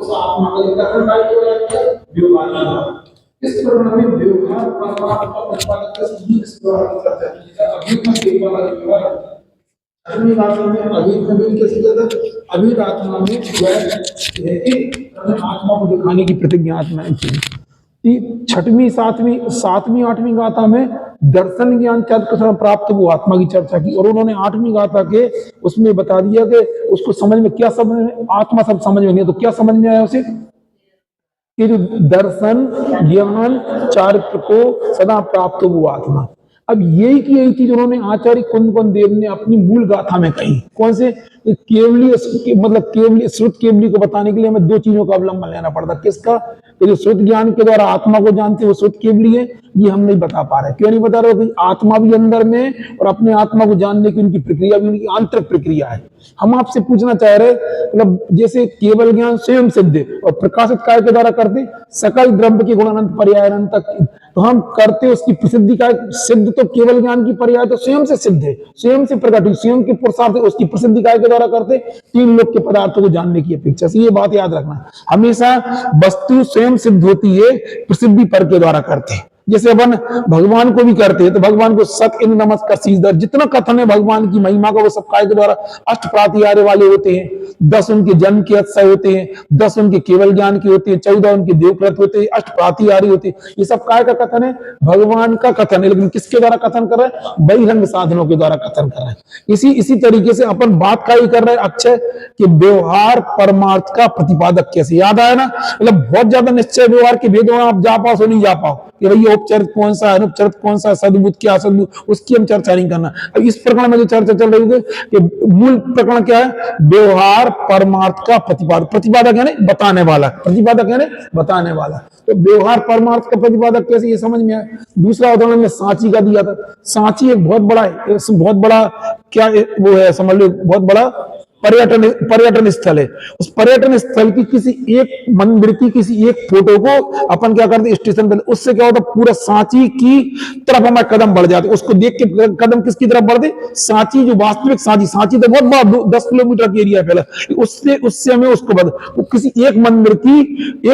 उस आत्मा का जो कथन कार्य हो जाता है व्यवहार। इस प्रकार में व्यवहार परमात्मा का प्रतिपादक का इस प्रकार चर्चा की है। अभी में व्यवहार छठवीं बातों में अभी नवीन के सीधा अभी आत्मा में है कि आत्मा को दिखाने की प्रतिज्ञा आत्मा की छठवीं सातवीं सातवीं आठवीं गाथा में दर्शन ज्ञान चर्चा प्राप्त वो आत्मा की चर्चा की और उन्होंने आठवीं गाथा के उसमें बता दिया कि उसको समझ में क्या समझ में आत्मा सब समझ में नहीं है तो क्या समझ में आया उसे कि जो दर्शन ज्ञान चारित्र को सदा प्राप्त वो आत्मा। अब यही चीज उन्होंने आचार्य कुंद देव ने अपनी मूल गाथा में कही। कौन से केवली मतलब केवली श्रुत केवली को बताने के लिए हमें दो चीजों का अवलंबन लेना पड़ता। किसका? जो श्रुत ज्ञान के द्वारा आत्मा को जानते वो श्रुत केवली है, ये हम नहीं बता पा रहे। क्यों नहीं बता रहे? क्योंकि आत्मा भी अंदर में और अपने आत्मा को जानने की उनकी प्रक्रिया भी उनकी आंतरिक प्रक्रिया है। हम आपसे पूछना चाह रहे मतलब जैसे केवल ज्ञान स्वयं सिद्ध और प्रकाशित कार्य के द्वारा करते सकल द्रव्य के गुणानंत पर्याय तक तो हम करते उसकी प्रसिद्धि का सिद्ध तो केवल ज्ञान की पर्याय तो स्वयं से सिद्ध है, स्वयं से प्रकट हुई, स्वयं के पुरुषार्थ उसकी प्रसिद्धि कार्य के द्वारा करते तीन लोक के पदार्थों को जानने की अपेक्षा से। ये बात याद रखना, हमेशा वस्तु स्वयं सिद्ध होती है, प्रसिद्धि पर के द्वारा करते हैं। जैसे अपन भगवान को भी करते हैं तो भगवान को सत इन नमस्कार शीशधर जितना कथन है भगवान की महिमा का वो सब काय के द्वारा अष्ट प्रातिहार्य वाले होते हैं। 10 उनके जन्म के अक्षय होते हैं, 10 उनके केवल ज्ञान के होते हैं, 14 उनके देवव्रत होते हैं, अष्ट प्रातिहार्य होते हैं। ये सब काय का कथन है? भगवान का कथन है। लेकिन किसके द्वारा कथन कर रहे हैं? बहिरंग साधनों के द्वारा कथन कर रहे हैं। इसी तरीके से अपन बात का ही कर रहे हैं अक्षय कि व्यवहार परमार्थ का प्रतिपादक कैसे। याद आया ना? मतलब बहुत ज्यादा निश्चय व्यवहार के भेदों में आप जा पाओ सो नहीं जा पाओ कि भैया उपचरित कौन सा है, अनुपचरित कौन सा है, सद्भूत क्या असद्भूत, उसकी हम चर्चा नहीं करना। अब इस प्रकरण में जो चर्चा चल रही है कि मूल प्रकरण क्या है? व्यवहार परमार्थ का प्रतिपादक। प्रतिपादक है ना बताने वाला, प्रतिपादक है ना बताने वाला। तो व्यवहार परमार्थ का प्रतिपादक कैसे, ये समझ में आया। दूसरा उदाहरण में सांची का दिया था। सांची एक बहुत बड़ा क्या वो है समझ लो, बहुत बड़ा पर्यटन स्थल है। उस पर्यटन स्थल की किसी एक मंदिर की किसी एक फोटो को अपन क्या करते स्टेशन पर, उससे क्या होता पूरा सांची की तरफ हमारे कदम बढ़ जाते। उसको देख के कदम किसकी तरफ बढ़ते? सांची जो वास्तविक सांची तो बहुत बड़ा 10 किलोमीटर की एरिया पहले, उससे हमें उसको बदल किसी एक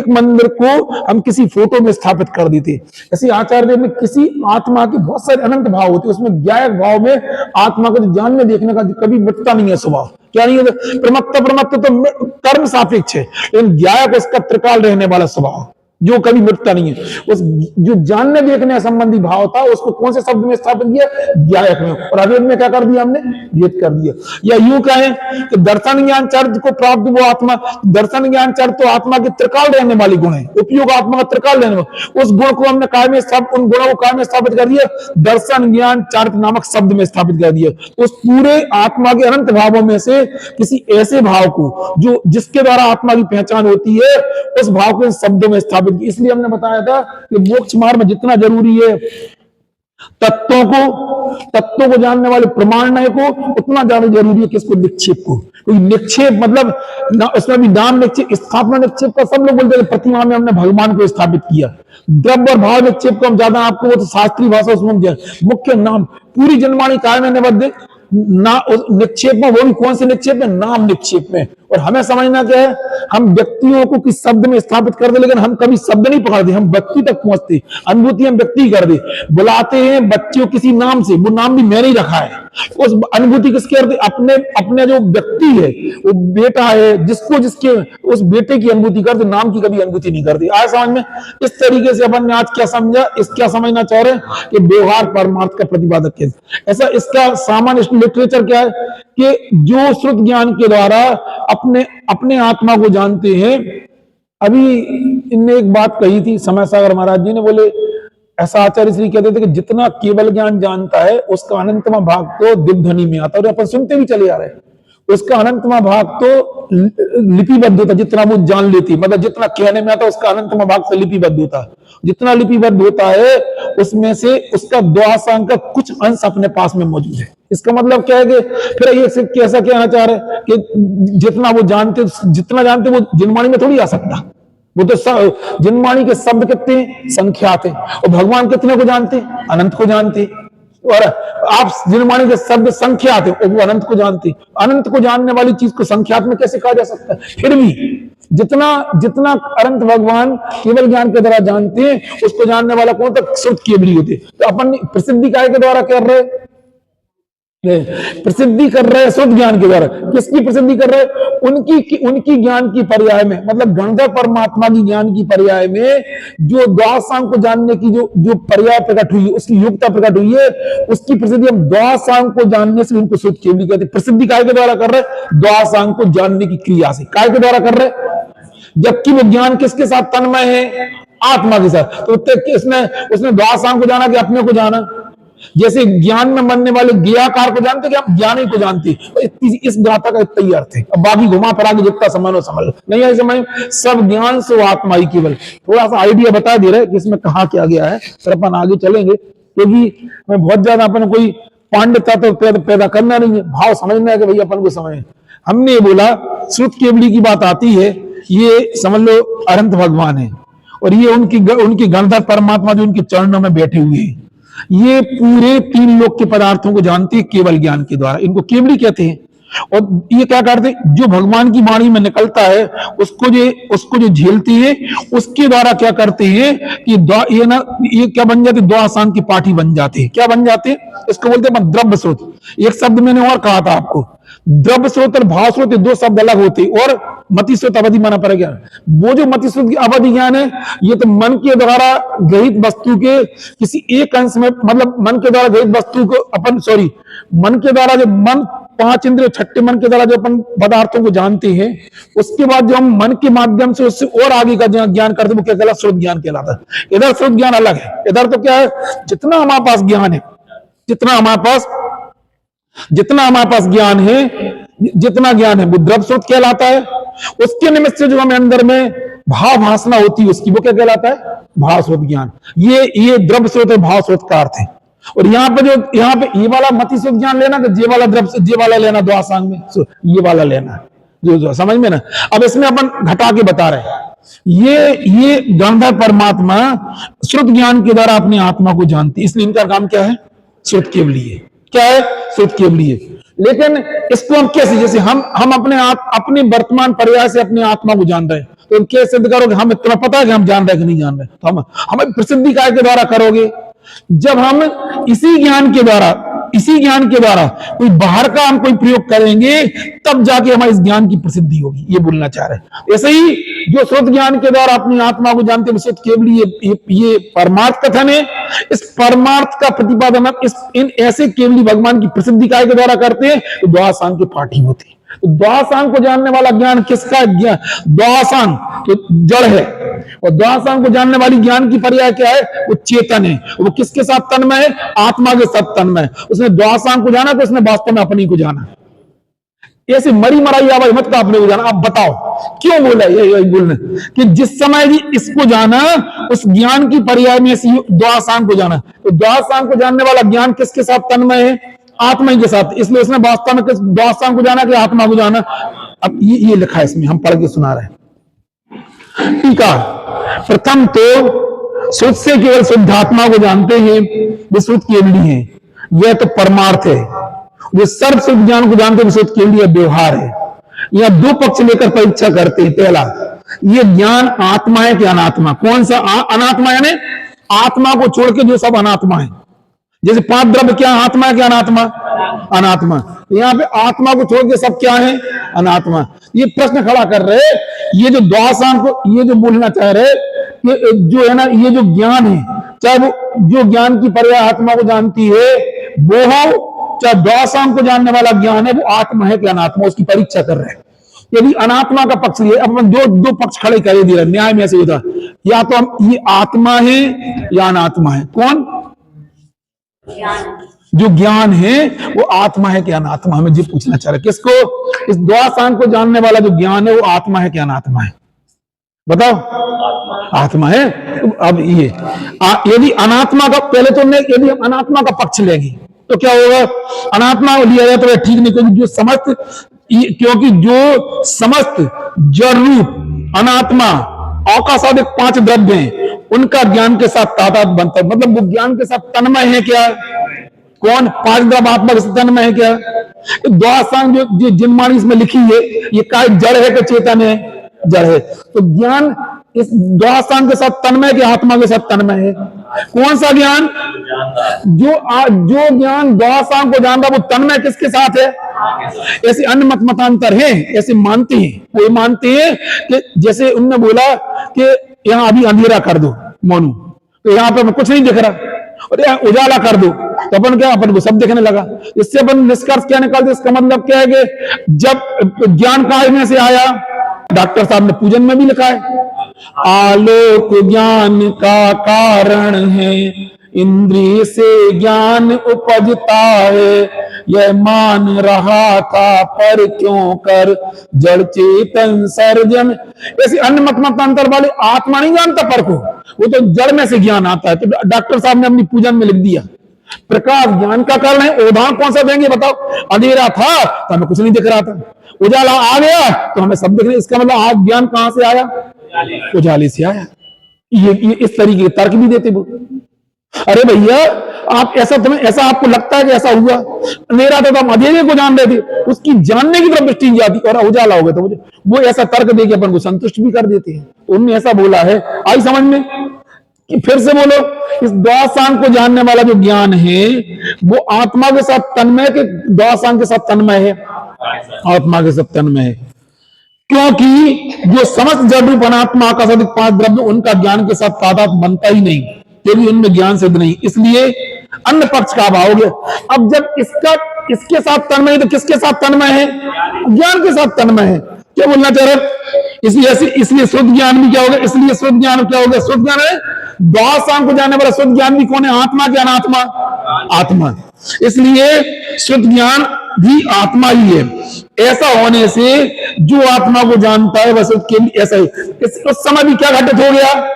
मंदिर को हम किसी फोटो में स्थापित कर देते। ऐसे आचार्य में किसी आत्मा के बहुत सारे अनंत भाव होते, उसमें ज्ञायक भाव में आत्मा को जानने देखने का कभी मिटता नहीं है स्वभाव। क्या नहीं होता? प्रमत्त तो कर्म सापेक्ष है, लेकिन ज्ञायक उसका त्रिकाल रहने वाला स्वभाव जो कभी मिटता नहीं है। उस जो जानने देखने संबंधी भाव था उसको कौन से शब्द में स्थापित किया? ज्ञायक में। और अवेद में क्या कर दिया हमने? भेद कर दिया। या यूं कहें कि दर्शन ज्ञान चर्च को प्राप्त वो आत्मा, दर्शन ज्ञान चर्च तो आत्मा के त्रिकाल रहने वाली गुण है, उपयोग आत्मा का त्रिकाल रहने वाला, उस गुण को हमने काय में उन गुणों को काय में स्थापित कर दिया? दर्शन ज्ञान चर्च नामक शब्द में स्थापित कर दिया। उस पूरे आत्मा के अनंत भावों में से किसी ऐसे भाव को जो जिसके द्वारा आत्मा की पहचान होती है उस भाव को शब्दों में स्थापित। इसलिए हमने बताया था कि मोक्ष मार्ग में जितना जरूरी है तत्वों को जानने वाले प्रमाणय को, उतना ज्यादा जरूरी है किसको? निक्षेप को। क्योंकि निक्षेप मतलब उसमें भी नाम निक्षेप, स्थापना निक्षेप का सब लोग बोलते हैं। प्रतिमा में हमने भगवान को स्थापित किया। द्रव्य और भाव निक्षेप को हम ज्यादा आपको वो तो शास्त्रीय भाषा उसमें मुख्य नाम पूरी जनवाणी काय में निबद्ध ना निक्षेप में, वो भी कौन से निक्षेप में? नाम निक्षेप में। और हमें समझना क्या है? हम व्यक्तियों को किस शब्द में स्थापित कर दे, लेकिन हम कभी शब्द नहीं पकड़ते, हम व्यक्ति तक पहुंचते, अनुभूति हम व्यक्ति कर दे। बुलाते हैं बच्चे को किसी नाम से, वो नाम भी मैंने ही रखा है, उस अनुभूति किसके करते? अपने जो व्यक्ति है वो बेटा है, जिसके उस बेटे की अनुभूति करते, नाम की कभी अनुभूति नहीं करते। आया समझ में? इस तरीके से अपन ने आज क्या समझा, क्या समझना चाह रहे हैं कि व्यवहार परमार्थ का प्रतिपादक कैसे। ऐसा इसका सामान्य लिटरेचर क्या है कि जो श्रुत ज्ञान के द्वारा अपने आत्मा को जानते हैं। अभी इनने एक बात कही थी समय सागर महाराज जी ने, बोले ऐसा आचार्य श्री कहते थे कि जितना केवल ज्ञान जानता है उसका अनंतमा भाग तो दिग्ध्वनि में आता है। और अपन सुनते भी चले आ रहे हैं, उसका अनंतमा भाग तो लिपिबद्ध होता, जितना वो जान लेती, मतलब जितना कहने में आता उसका अनंतमा भाग से लिपिबद्ध होता। जितना लिपिबद्ध होता है उसमें से उसका द्वादशांक का कुछ अंश अपने पास में मौजूद है। इसका मतलब क्या है कि फिर ये कैसा कहना चाह रहे हैं कि जितना जानते वो जिनवाणी में थोड़ी आ सकता। वो तो जिनवाणी के शब्द कितने संख्यात है, और भगवान कितने को जानते? अनंत को जानते। और आप जिनवाणी के शब्द संख्यात है वो अनंत को जानते, अनंत को जानने वाली चीज को संख्यात में कैसे कहा जा सकता है? फिर भी जितना जितना अनंत भगवान केवल ज्ञान के द्वारा जानते हैं उसको जानने वाला कौन तक श्रुत केवली होते। तो अपन प्रसिद्धि काय के द्वारा कर रहे, प्रसिद्धि कर रहे हैं शुद्ध ज्ञान के द्वारा। किसकी प्रसिद्धि कर रहे हैं? उनकी ज्ञान की पर्याय में, मतलब गणधर परमात्मा की ज्ञान की पर्याय में जो द्वादशांग को जानने की जो पर्याय प्रकट हुई, उसकी योग्यता प्रकट हुई है, उसकी प्रसिद्धि हम द्वादशांग को जानने से उनको शुद्ध केवली कहते हैं। प्रसिद्धि काय के द्वारा कर रहे हैं? द्वादशांग को जानने की क्रिया से। काय के द्वारा कर रहे? जबकि वो ज्ञान किसके साथ तन्मय है? आत्मा के साथ। तो उसने द्वादशांग को जाना कि अपने को जाना? जैसे ज्ञान में बनने वाले ज्ञाकार को जानते कि हम ज्ञानी को जानते, इस गाथा का इतना ही अर्थ है। अब बाकी घुमा फिरा के जितना समझ लो समझ लो, नहीं है समझ, सब ज्ञान से आत्मा ही केवल। थोड़ा सा आइडिया बता दे रहे कि इसमें कहा क्या गया है, फिर अपन आगे चलेंगे, क्योंकि मैं बहुत ज्यादा अपन कोई पांडित्य तो पैदा करना नहीं है, भाव समझना है कि भैया अपन को समझ। हमने ये बोला श्रुत केवली की बात आती है, ये समझ लो अनंत भगवान है और ये उनकी गणधर परमात्मा जो उनके चरणों में बैठे हुए हैं, ये पूरे तीन लोक के पदार्थों को जानते हैं केवल ज्ञान के द्वारा, इनको केवली कहते हैं। और ये क्या करते हैं? जो भगवान की वाणी में निकलता है उसको जो झेलते हैं, उसके द्वारा क्या करते हैं कि ये क्या बन जाते? द्वादशांग की पाठी बन जाते हैं। क्या बन जाते हैं? इसको बोलते हैं द्रव्य स्रोत। एक शब्द मैंने और कहा था आपको, द्रव्य स्रोत और भाव स्रोत दो शब्द अलग होते, और मति स्रोत अवधि माना पड़ेगा। वो जो मति स्रोत की अवधि ज्ञान है, ये तो मन के द्वारा ग्रहित वस्तु के किसी एक अंश में, मतलब मन के द्वारा ग्रहित वस्तु को मन के द्वारा, जो मन पांच इंद्रिय छठे मन के द्वारा जो अपन पदार्थों को जानते हैं, उसके बाद जो हम मन के माध्यम से उससे और आगे का ज्ञान करते हैं, वो क्या कहलाता? श्रुत ज्ञान कहलाता है। इधर श्रुत ज्ञान अलग है, इधर तो क्या है, जितना हमारे पास ज्ञान है, जितना हमारे पास ज्ञान है, जितना ज्ञान है वो द्रव्य स्रोत कहलाता है। उसके निमित्त से जो हमें अंदर में भाव भासना होती है, उसकी वो क्या कहलाता है? भाव स्रोत ज्ञान। ये द्रव्य स्रोत और भाव स्रोत का अर्थ है। और यहाँ पे ये वाला मति स्रोत ज्ञान लेना, तो जे वाला द्रव्य, जे वाला लेना द्वादशांग में, ये वाला लेना, जो समझ में ना। अब इसमें अपन घटा के बता रहे हैं, ये गणधर परमात्मा श्रुत ज्ञान के द्वारा अपनी आत्मा को जानती, इसलिए इनका काम क्या है? श्रुत केवली है। क्या है? श्रुत केवली है। लेकिन इसको हम कैसे, जैसे हम अपने वर्तमान पर्याय से अपनी आत्मा को जान रहे हैं, तो कैसे सिद्ध करोगे? हम तुम्हें पता है कि हम जान रहे हैं कि नहीं जान रहे? तो हम प्रसिद्धि काय के द्वारा करोगे? जब हम इसी ज्ञान के द्वारा कोई बाहर का हम कोई प्रयोग करेंगे, तब जाके हमारे इस ज्ञान की प्रसिद्धि होगी, ये बोलना चाह रहे हैं। ऐसे ही जो श्रुत ज्ञान के द्वारा अपनी आत्मा को जानते हैं, श्रुत केवली, ये परमार्थ कथन है। इस परमार्थ का प्रतिपादन इन ऐसे केवली भगवान की प्रसिद्धि काय के द्वारा करते हैं, तो द्वादशांग के पाठी होते हैं। तो द्वादशांग को जानने वाला ज्ञान किसका ज्ञान? द्वादशांग तो जड़ है, और द्वादशांग को जानने वाली ज्ञान की पर्याय क्या है? वो चेतन है। वो किसके साथ तन्मय है? आत्मा के साथ तन्मय है। उसने द्वादशांग को जाना, तो उसने वास्तव में अपनी को जाना। ऐसे मरी मराई आवाज मत का अपने को जाना। आप बताओ क्यों बोला? यही बोलने कि जिस समय भी इसको जाना, उस ज्ञान की पर्याय में द्वादशांग को जाना। तो द्वादशांग को जानने वाला ज्ञान किसके साथ तन्मय है? आत्मा के साथ। इसलिए उसने वास्तव में किस द्वादशांग को जाना कि आत्मा को जाना? अब ये लिखा है इसमें, हम पढ़ के सुना रहे हैं। ठीक है, प्रथम तो श्रुत से केवल शुद्ध आत्मा को जानते हैं, वे श्रुत केवली है। यह तो परमार्थ है। जो सर्व शुद्ध ज्ञान को जानते हैं, श्रुत केवली व्यवहार है। यह दो पक्ष लेकर परीक्षा करते हैं। पहला, ये ज्ञान आत्मा है कि अनात्मा? कौन सा अनात्मा? यानी आत्मा को छोड़ के जो सब अनात्मा है। जैसे पांच द्रव्य क्या आत्मा है क्या अनात्मा? अनात्मा। यहाँ पे आत्मा को छोड़ के सब क्या है? अनात्मा। ये प्रश्न खड़ा कर रहे, ये जो द्वादशांग को, ये जो बोलना चाह रहे कि जो है ना, ये जो ज्ञान है, चाहे वो जो ज्ञान की पर्याय आत्मा को जानती है वो हो, चाहे द्वादशांग को जानने वाला ज्ञान है वो आत्मा है कि अनात्मा, उसकी परीक्षा कर रहे हैं। यदि अनात्मा का पक्ष लिए, अब दो पक्ष खड़े कर दिए, न्याय में ऐसे होता, या तो हम ये आत्मा है या अनात्मा है। कौन? जो ज्ञान है वो आत्मा है कि अनात्मा? हमें जी पूछना चाह रहे किसको? इस द्वादशांग को जानने वाला जो ज्ञान है वो आत्मा है कि अनात्मा है? बताओ। आत्मा है। तो अब ये यदि अनात्मा का, पहले तो यदि हम अनात्मा का पक्ष लेंगे तो क्या होगा? अनात्मा लिया जाए तो ठीक नहीं, क्योंकि जो समस्त जड़ रूप अनात्मा औकाशादिक पांच द्रव्य हैं, उनका ज्ञान के साथ तादाद बनता है। मतलब वो ज्ञान के साथ तन्मय है क्या? कौन? पांच द्रव्य आत्मा के तन में है क्या? द्वासांग जो जिनवाणी इसमें लिखी है, ये काय जड़ है कि चेतन है? जड़ है। तो ज्ञान इस द्वासांग के साथ तन्मय के आत्मा के साथ तन्मय है। कौन सा ज्ञान? जो ज्ञान द्वासांग को जानता वो तन्मय किसके साथ है? ऐसे अन्य मत मतांतर है, ऐसे मानते हैं, वो मानते हैं कि जैसे उनने बोला कि यहां अभी अंधेरा कर दो मोनू, तो यहां पर कुछ नहीं दिख रहा, और यहां उजाला कर दो तो अपन क्या, अपन को सब दिखने लगा। इससे अपन निष्कर्ष क्या निकालते? इसका मतलब क्या है कि जब ज्ञान काहे में से आया? डॉक्टर साहब ने पूजन में भी लिखा है, आलोक ज्ञान का कारण है, इंद्रिय से ज्ञान उपजता है, यह मान रहा था पर क्यों कर जड़ चेतन सर्जन। ऐसे अन्य मत मतांतर वाले आत्मा नहीं जानता पर को, वो तो जड़ में से ज्ञान आता है। तो डॉक्टर साहब ने अपनी पूजन में लिख दिया प्रकाश ज्ञान का कारण है। उदाहरण कौन सा देंगे बताओ? अंधेरा था तो हमें कुछ नहीं दिख रहा था, उजाला आ गया तो हमें सब दिख रहे। इसका मतलब आज ज्ञान कहां से आया? उजाले से आया। ये इस तरीके के तर्क भी देते वो। अरे भैया आप ऐसा, तुम्हें ऐसा आपको लगता है कि ऐसा हुआ? अंधेरा था तो हम अंधेरे को जान रहे थे, उसकी जानने की तरफ दृष्टि जाती, और उजाला हो गया तो मुझे वो ऐसा तर्क दे के अपन को संतुष्ट भी कर देते हैं। उनने ऐसा बोला है, आई समझ में? कि फिर से बोलो, इस द्वासांग को जानने वाला जो ज्ञान है वो आत्मा के साथ तन्मय के द्वासांग के साथ तन्मय है? आत्मा के साथ तन्मय है, क्योंकि जो समस्त जड़ रूप अनात्मा का सदिक पांच द्रव्य उनका ज्ञान के साथ तादाद बनता ही नहीं, क्योंकि उनमें ज्ञान सिद्ध नहीं, इसलिए अन्य पक्ष का अभाव हो गया। अब जब इसके साथ तन्मय है तो किसके साथ तन्मय है? ज्ञान के साथ तन्मय है। क्या बोलना चाह रहे? इसलिए शुद्ध ज्ञान भी क्या होगा? इसलिए शुद्ध ज्ञान क्या होगा? शुद्ध ज्ञान है द्वासांग को जानने वाला शुद्ध ज्ञान भी कौन है? आत्मा के अनात्मा? आत्मा। इसलिए शुद्ध ज्ञान भी आत्मा ही है। ऐसा होने से जो आत्मा को जानता है वह शुद्ध के लिए ऐसा ही। उस समय भी क्या घटित हो गया?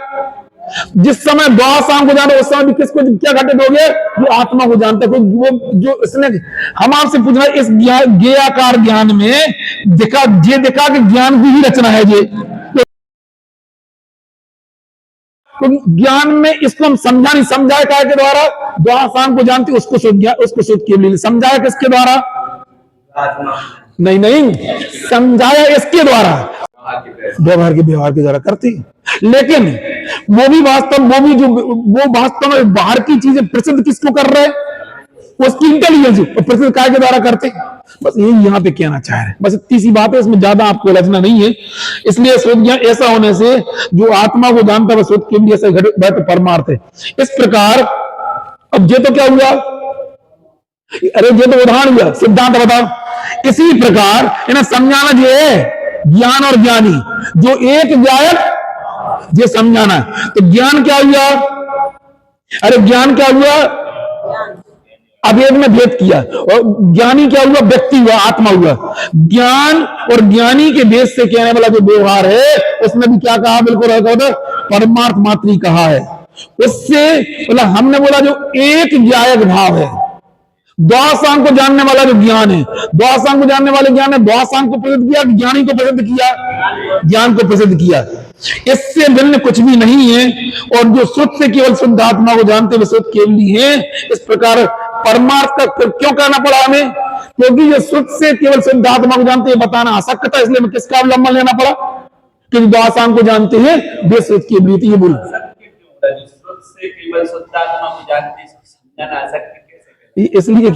जिस समय द्वासांग को जाना उस समय भी किसको क्या घटित हो गया? जो आत्मा को जानता है। वो जो इसने हम आपसे पूछना है, इस ज्ञेयाकार ज्ञान में देखा कि ज्ञान की ही रचना है ये, तो ज्ञान में इसको हम समझा नहीं, समझाया काय के द्वारा? द्वासांग को जानते उसको शुद्ध के लिए समझाया किसके द्वारा? नहीं, समझाया इसके द्वारा, व्यवहार के द्वारा करती। लेकिन वो भी वास्तव में बाहर की चीजें प्रसिद्ध किसको कर रहे हैं? उसकी इंटेलिजेंस प्रसिद्ध काय के द्वारा करते। बस यही यहाँ पे कहना चाह रहे हैं, बस इतनी सी बात है, इसमें ज्यादा आपको उलझना नहीं है। इसलिए शुद्ध ज्ञान ऐसा होने से जो आत्मा को जानता है शुद्ध के लिए ऐसे घटित परमार्थ है। इस प्रकार अब ये तो क्या हुआ? अरे ये तो उदाहरण हुआ, सिद्धांत बताओ। इसी प्रकार इन्हें समझाना जो है ज्ञान और ज्ञानी, जो एक ज्ञायक ये समझाना। तो ज्ञान क्या हुआ? अरे ज्ञान क्या हुआ? अभेद में भेद किया। और ज्ञानी क्या हुआ? व्यक्ति हुआ, आत्मा हुआ। ज्ञान और ज्ञानी के भेद से कहने वाला जो व्यवहार है उसमें भी क्या कहा? बिल्कुल परमार्थ मात्री कहा है। उससे मतलब हमने बोला जो एक ज्ञायक भाव है, द्वासांग को जानने वाला जो ज्ञान है, द्वासांग को जानने वाले ज्ञान ने द्वासांग को प्रसिद्ध किया, ज्ञानी को प्रसिद्ध किया, ज्ञान को प्रसिद्ध किया। इससे भिन्न कुछ भी नहीं है। और जो शुद्ध से केवल शुद्ध आत्मा को जानते हुए शुद्ध केवल ही है। इस प्रकार परमार्थ का क्यों करना पड़ा हमें? क्योंकि जो शुद्ध से केवल शुद्ध आत्मा को जानते हुए बताना असक्य था, इसलिए हमें किसका अवलंबन लेना पड़ा? क्योंकि द्वासांग को जानते हैं वे शुद्ध की वृत्ति। ये बोल इसलिए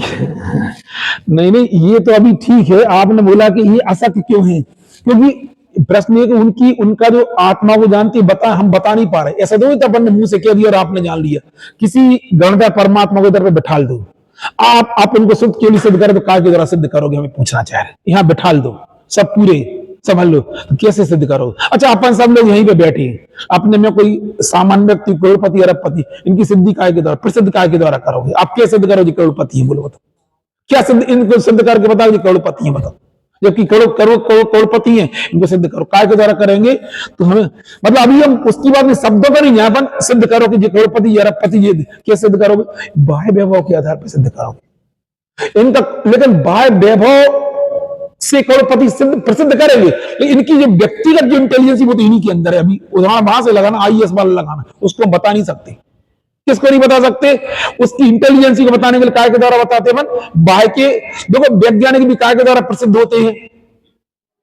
नहीं, ये तो अभी ठीक है। आपने बोला कि ये असत्य क्यों है, क्योंकि प्रश्न ये कि उनका जो आत्मा को जानती हम बता नहीं पा रहे। ऐसा तो अपन ने मुंह से कह दिया और आपने जान लिया। किसी गणता परमात्मा को इधर पे बैठा दो, आप उनको शुद्ध क्यों नहीं सिद्ध करें? तो काय के द्वारा सिद्ध करोगे? हमें पूछना चाह रहे। यहाँ बैठा दो, सब पूरे समझ लो, तो कैसे सिद्ध करोगे? अच्छा, अपन सब लोग यहीं पे बैठे हैं, अपने में कोई सामान्य व्यक्ति, करोड़पति, अरबपति, इनकी सिद्धि काय के द्वारा, प्रसिद्ध काय के द्वारा करोगे? आप क्या सिद्ध करोगे? करोड़पति है, बोलो बताओ क्या सिद्ध? इनको सिद्ध करके बताओ कि करोड़पति है, बताओ। जबकि करोड़पति हैं, इनको सिद्ध करो। काय के द्वारा करेंगे? तो हमें मतलब अभी हम उसकी बात में शब्दों पर नहीं, अपन सिद्ध करो कि ये करोड़पति, अरबपति, ये क्या सिद्ध करोगे? बाह्य वैभव के आधार पर सिद्ध करोगे इनका। लेकिन बाह्य वैभव से करोड़पति प्रसिद्ध करेंगे, लेकिन इनकी जो व्यक्तिगत जो इंटेलिजेंस वो तो इन्हीं के अंदर है। अभी उदाहरण वहां से लगाना, आईएएस वाला लगाना, उसको बता नहीं सकते। किसको नहीं बता सकते? उसकी इंटेलिजेंसी को बताने के लिए काय के द्वारा बताते हैं। बाह्य के देखो वैज्ञानिक भी काय के द्वारा प्रसिद्ध होते हैं,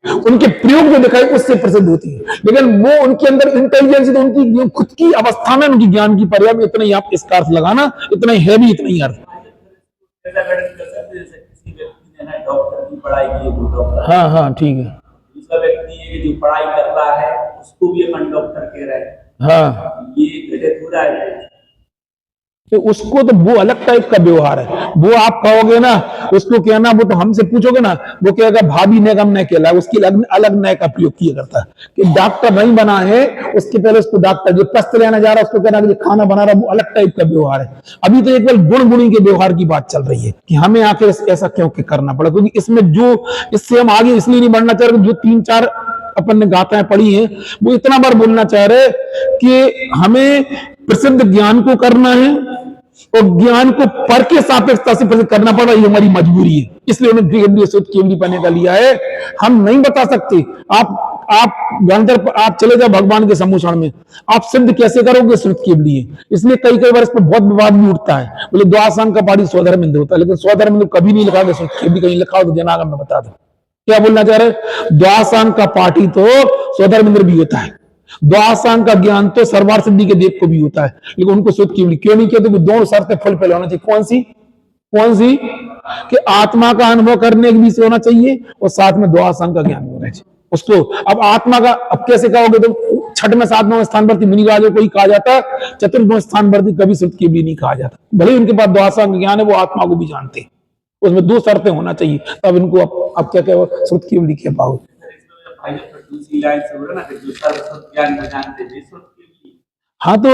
उनके प्रयोग जो दिखाई उससे प्रसिद्ध होती है, लेकिन वो उनके अंदर इंटेलिजेंस तो उनकी खुद की अवस्था में उनकी ज्ञान की पर्याय में इतना ही आप इसका अर्थ लगाना, इतना ही है भी, इतना ही अर्थ। किसी व्यक्ति ने डॉक्टर की पढ़ाई की है, डॉक्टर, हाँ हाँ ठीक है, दूसरा व्यक्ति है जो पढ़ाई कर रहा है उसको भी अपन डॉक्टर कह रहे हैं, हाँ ये गलत हो रहा है। तो उसको तो वो अलग टाइप का व्यवहार है, वो आप कहोगे ना उसको कहना, वो तो हमसे पूछोगे ना, वो कहेगा भाभी ने गम नहीं कहला, उसकी अलग नय का प्रयोग किया करता है कि डॉक्टर नहीं बना है, उसके पहले उसको डॉक्टर, जो प्रश्न लेना जा रहा है उसको कहना कि खाना बना रहा, वो अलग टाइप का व्यवहार है। अभी तो एक बार गुण गुणी के व्यवहार की बात चल रही है कि हमें आखिर ऐसा क्यों करना पड़ा, क्योंकि इसमें जो, इससे हम आगे इसलिए नहीं बढ़ना चाह रहे, जो 3-4 अपन ने गाथाएं पढ़ी हैं वो इतना बार बोलना चाह रहे कि हमें प्रसिद्ध ज्ञान को करना है और ज्ञान को पर के सापेक्षता से प्रसिद्ध करना पड़ा, ये हमारी मजबूरी है, इसलिए उन्हें शुद्ध केवली पाने का लिया है। हम नहीं बता सकते, आप चले जाओ भगवान के सम्मुखण में, आप सिद्ध कैसे करोगे शुद्ध केवली है, इसलिए कई बार इस पर बहुत विवाद भी उठता है, बोले द्वादशांग का पाठी स्वधर्मेंद्र होता है, लेकिन स्वधर्मेंद्र कभी नहीं लिखा, शुद्ध केवली कहीं लिखा हो तो जनागम में बता दो। क्या बोलना चाह रहे? द्वादशांग का पाठी तो स्वधर्मेंद्र भी होता है, द्वादशांग का ज्ञान तो सर्वार सिद्धि के देव को भी होता है, लेकिन उनको शुद्ध केवली क्यों नहीं कहते? दोनों शर्तें फल पहले होना चाहिए। कौन सी? कि आत्मा का अनुभव करने के भी से होना चाहिए और साथ में द्वादशांग का ज्ञान होना चाहिए उसको। अब आत्मा का अब कैसे कहोगे? तो 6वें 7वें स्थानवर्ती मुनिराजों को ही कहा जाता है, चतुर्थ स्थानवर्ती कभी शुद्ध केवली नहीं कहा जाता, भले उनके पास द्वादशांग ज्ञान है, वो आत्मा को भी जानते हैं, उसमें 2 शर्तें होना चाहिए, तब इनको अब क्या कहो शुद्ध केवली कह पाओ। हाँ तो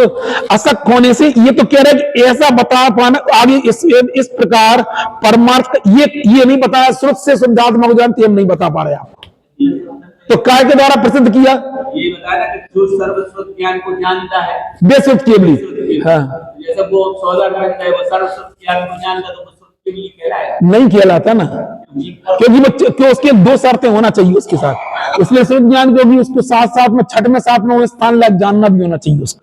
असक होने से ये तो कह रहे कि ऐसा बता पाना आगे इस प्रकार परमार्थ ये नहीं बताया, शुद्ध से शुद्धात्मा को जानती हम नहीं बता पा रहे आपको, तो काय के द्वारा प्रसिद्ध किया? ये बताया कि जो सर्वश्रुत ज्ञान को जानता है वे शुद्ध केवली। हाँ जैसे वो सौदागर है, वो सर्वश्रुत ज्ञान को जानता तो वो शुद्ध केवली कहलाया नहीं कहलाता ना, क्योंकि उसके 2 शर्तें होना चाहिए उसके साथ, इसलिए शुद्ध ज्ञान को भी उसको साथ में 6वें 7वें स्थान लायक जानना भी होना चाहिए उसको,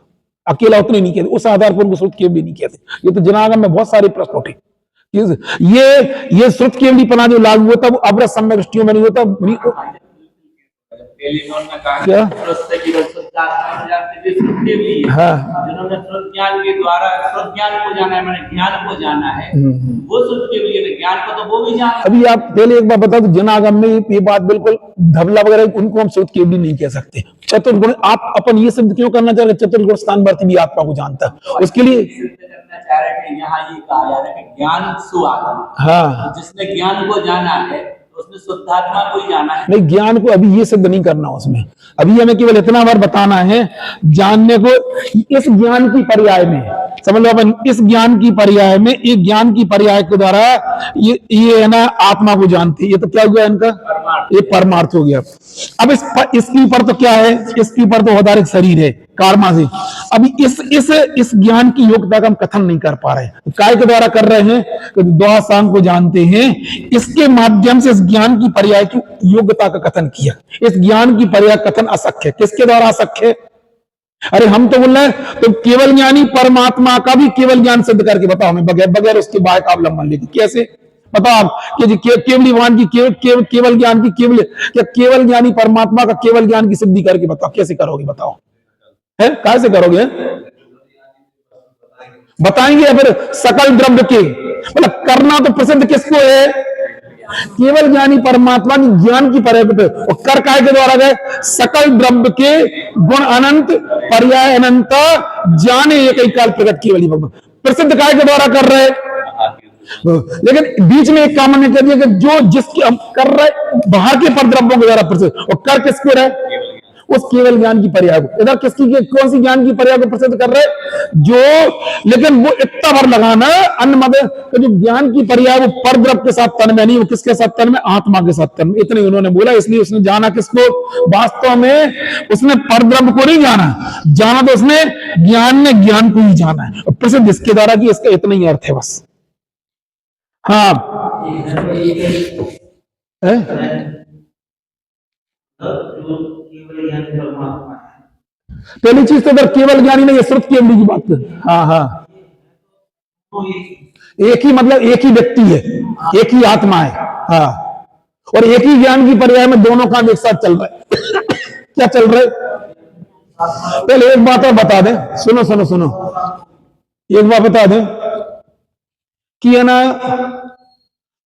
अकेला उतने नहीं कहते, उस आधार पर उनको शुद्ध केवली नहीं कहते। ये तो जनागम में बहुत सारे प्रश्न उठे, ये शुद्ध केवली पना जो लागू होता वो अवरत सम्यक दृष्टियों में नहीं होता। क्या? हाँ जिन्होंने शुद्ध ज्ञान के द्वारा शुद्ध ज्ञान को जाना है, मैंने ज्ञान को जाना है, वो शुद्ध केवली है, ज्ञान को तो वो भी जाना। अभी आप पहले एक बार बता दो, जनागम में ये बात बिल्कुल धबला वगैरह उनको हम शुद्ध केवली नहीं कह सकते। चतुर्गुण आप अपन ये सिद्ध क्यों करना चाह रहे? चतुर्गुण स्थानवर्ती भी आत्मा को जानता है, उसके लिए करना चाह रहे हैं। यहाँ ये कहा जा रहा है कि ज्ञान सु आत्मा, हाँ जिसने ज्ञान को जाना है उसने शुद्धात्मा को ही जाना है। नहीं, ज्ञान को अभी ये सिद्ध नहीं करना उसमें, अभी हमें केवल इतना बार बताना है जानने को, इस ज्ञान की पर्याय में समझ लो अपन, इस ज्ञान की पर्याय में, एक ज्ञान की पर्याय के द्वारा ये है ना आत्मा को जानते, ये तो क्या हुआ इनका? ये परमार्थ हो गया। अब इसके ऊपर तो क्या है? इसके ऊपर तो औदारिक शरीर है कर्मा से। अभी इस ज्ञान की योग्यता का हम कथन नहीं कर पा रहे हैं, काय के द्वारा कर रहे हैं कि द्वादशांग को जानते हैं, इसके माध्यम से इस ज्ञान की पर्याय की योग्यता का कथन किया। इस ज्ञान की पर्याय कथन असख्य, किसके द्वारा असख्य? अरे हम तो बोल रहे हैं तो केवल ज्ञानी परमात्मा का भी केवल ज्ञान सिद्ध करके बताओ हमें, बगैर उसके बाह्य का अवलंबन लेके। कैसे बताओ आप कि केवली ज्ञान की केवल ज्ञान की केवल ज्ञानी परमात्मा का केवल ज्ञान की सिद्धि करके बताओ, कैसे करोगे? बताओ है कैसे करोगे? बताएंगे या फिर सकल द्रव्य के, मतलब करना तो प्रसिद्ध किसको है? केवल ज्ञानी परमात्मा की ज्ञान की पर्याय, और कर काय के द्वारा गए? सकल द्रव्य के गुण अनंत पर्याय अनंत जाने एक ही काल प्रकट केवली भगवान, प्रसिद्ध काय के द्वारा कर रहे। लेकिन बीच में एक काम ने कह दिया कि जो जिसके हम कर रहे बाहर के पर द्रव्यों के द्वारा प्रसिद्ध, और कर किसको रहे? उस केवल ज्ञान की पर्याय को। इधर कौन सी ज्ञान की पर्याय को प्रसिद्ध कर रहे? जो, लेकिन वो इतना भर लगाना अन्य मत जो ज्ञान की पर्याय वो पर द्रव्य के साथ तन में नहीं, वो किसके साथ तन में? आत्मा के साथ तन में। इतने उन्होंने बोला, इसलिए उसने जाना किसको? वास्तव में उसने पर द्रव्य को नहीं जाना तो उसने ज्ञान ने ज्ञान को ही जाना है, और प्रसिद्ध इसके द्वारा की, इसका इतना ही अर्थ है बस। हाँ पहली चीज तो अगर केवल ज्ञानी नहीं है, श्रुत केवली की बात कर। हाँ तो एक ही मतलब एक ही व्यक्ति है, एक ही आत्मा है। हाँ, और एक ही ज्ञान की पर्याय में दोनों काम एक साथ चल रहा है। क्या चल रहा है? पहले एक बात और बता दें, सुनो सुनो सुनो, एक बात बता दें कि है ना,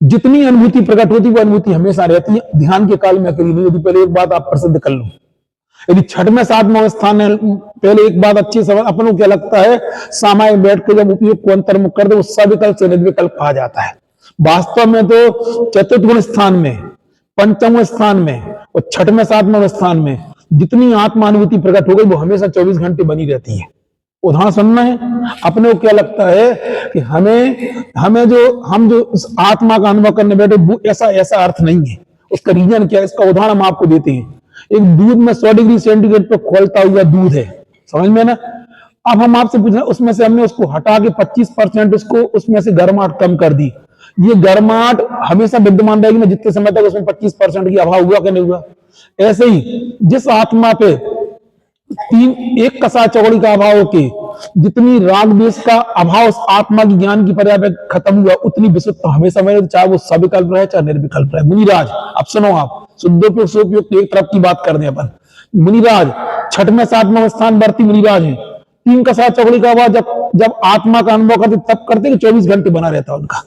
जितनी अनुभूति प्रकट होती वो अनुभूति हमेशा रहती है, ध्यान के काल में कभी नहीं होती। पहले एक बात आप प्रसिद्ध कर लो, यदि छठवें सातवें स्थान है, पहले एक बात अच्छी समझ, अपन को क्या लगता है, सामायिक बैठ के जब उपयोग को अंतर्मुख कर दे वो सविकल्प से निर्विकल्प कहा जाता है। वास्तव में तो चतुर्थ स्थान में, पंचम स्थान में और छठवें सातवें स्थान में जितनी आत्मानुभूति प्रकट हो गई वो हमेशा 24 घंटे बनी रहती है। उदाहरण सुनना है, अपने को क्या लगता है कि हम जो उस आत्मा का अनुभव करने बैठे वो ऐसा अर्थ नहीं है। उसका रीजन क्या है, इसका उदाहरण हम आपको देते हैं। एक दूध में 100 डिग्री सेंटीग्रेड पर खोलता हुआ दूध है, समझ में ना। अब हम आपसे पूछ रहे हैं, उसमें से हमने उसको हटा के 25% उसको उसमें से गर्माहट कम कर दी। ये गर्माहट हमेशा विद्यमान रहेगी ना, जितने समय तक उसमें 25% की अभाव हुआ कि नहीं हुआ। ऐसे ही जिस आत्मा पे एक कसा चौड़ी का अभाव होके जितनी राग द्वेष का अभाव उस आत्मा की ज्ञान की पर्याय पे खत्म हुआ, उतनी विशुद्ध तो हमेशा मेरे, चाहे वो सविकल्प रहे चाहे निर्विकल्प रहे। मुनिराज, अब सुनो, आप शुद्धोपयोग सोपयोग एक तरफ की बात कर दें अपन। मुनिराज छठवें सातवें स्थान वर्ती मुनिराज है। 3 कसा चौड़ी का अभाव जब आत्मा का अनुभव करते तब करते कि 24 घंटे बना रहता है उनका,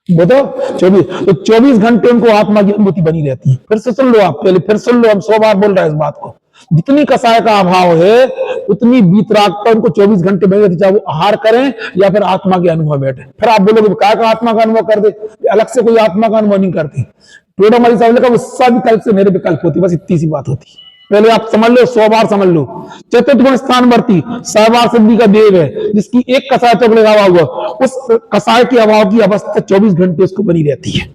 बताओ 24 घंटे उनको आत्मा की अनुभूति बनी रहती है। फिर से सुन लो, आप पहले फिर सुन लो, हम 100 बार बोल रहे हैं इस बात को। जितनी कसाय का अभाव है उतनी बीतरागता उनको 24 घंटे बनी रहती, चाहे वो आहार करें या फिर आत्मा के अनुभव बैठे। फिर आप बोलोगे काय का आत्मा का अनुभव कर दे, अलग से कोई आत्मा का अनुभव नहीं करते। टोडा मरी साहब ने कहा सविकल्प से निर्विकल्प होती, बस इतनी सी बात होती। पहले आप समझ लो, 100 बार समझ लो। चतुर्थ स्थान वर्ती सहवार सिद्धि का देव है, जिसकी एक कसाय चौगले का अभाव हुआ, उस कसाय के अभाव की अवस्था 24 घंटे उसको बनी रहती है।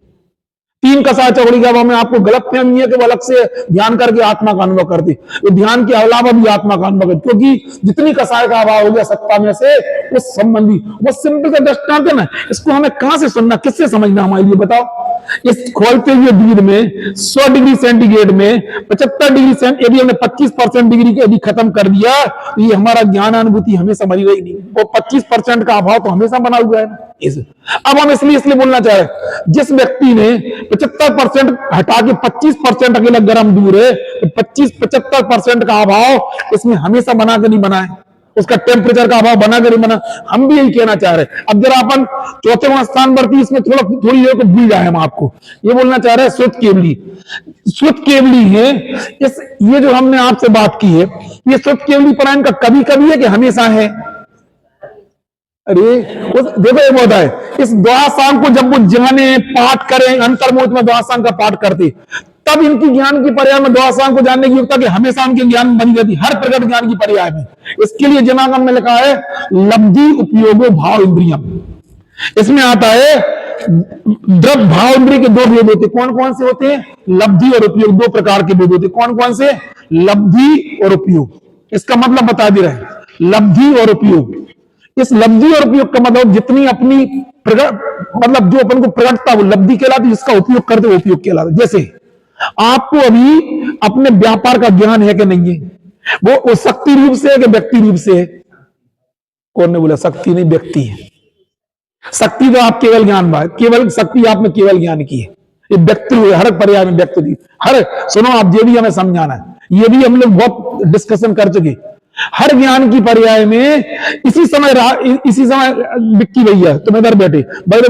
3 कसाय चौगड़ी के अभाव में आपको गलत फहमी है कि वो अलग से ध्यान करके आत्मा का अनुभव करती, वो ध्यान के अलावा भी आत्मा का अनुभव करती, क्योंकि जितनी कसाय का अभाव हो गया सत्ता में से उस संबंधी, वो सिंपल सा दृष्टांत है ना। इसको हमें कहां से सुनना, किससे समझना हमारे लिए बताओ। इस खोलते हुए दूध में 100 डिग्री सेंटीग्रेड में 75 डिग्री सेंट, यदि हमने 25% डिग्री को यदि खत्म कर दिया तो ये हमारा ज्ञान अनुभूति हमेशा बनी रहेगी। वो 25% का अभाव तो हमेशा बना हुआ है। अब हम इसलिए बोलना चाह रहे हैं, जिस व्यक्ति ने 75% हटा के 25% अकेला गर्म दूर है, तो 25-75% का अभाव इसमें हमेशा बना के नहीं बना है, उसका टेम्परेचर का अभाव बना कर नहीं बना। हम भी यही कहना चाह रहे हैं। अब जरा अपन चौथे स्थान पर थी, इसमें थोड़ी देर को भूल जाए, हम आपको ये बोलना चाह रहे हैं। शुद्ध केवली है ये जो हमने आपसे बात की है, ये शुद्ध केवली परायण का कभी कभी है कि हमेशा है। अरे देखो ये होता है, इस द्वासांग को जब वो जाने पाठ करें, अंतर्मोद में द्वासांग का पाठ करते, तब इनकी ज्ञान की पर्याय में द्वासांग को जानने की योग्यता कि हमेशा उनके ज्ञान बनी रहती, हर प्रकट ज्ञान की पर्याय में। इसके लिए जनागम में लिखा है लब्धि उपयोगो भाव इंद्रियम। इसमें आता है द्रव भाव इंद्रिय के 2 भेद होते। कौन कौन से होते हैं? लब्धि और उपयोग, 2 प्रकार के भेद होते। कौन कौन से? लब्धि और उपयोग। इसका मतलब बता दे रहे हैं, लब्धि और उपयोग। इस लब्धि और उपयोग का मतलब जितनी अपनी मतलब जो अपन को प्रकटता वो लब्धि कहलाती, जिसका उपयोग करते वो उपयोग कहलाता। जैसे आपको अभी अपने व्यापार का ज्ञान है कि नहीं है, वो शक्ति रूप से है कि व्यक्ति रूप से है? कौन ने बोला? शक्ति नहीं, व्यक्ति है। शक्ति तो आप केवल ज्ञान, केवल शक्ति आप में केवल ज्ञान की है, ये व्यक्ति हुए हर पर्याय में व्यक्ति। हर सुनो, आप ये भी हमें समझाना है, ये भी हम लोग बहुत डिस्कशन कर चुके। हर ज्ञान की पर्याय में इसी समय बिक्की भैया तुम इधर बैठे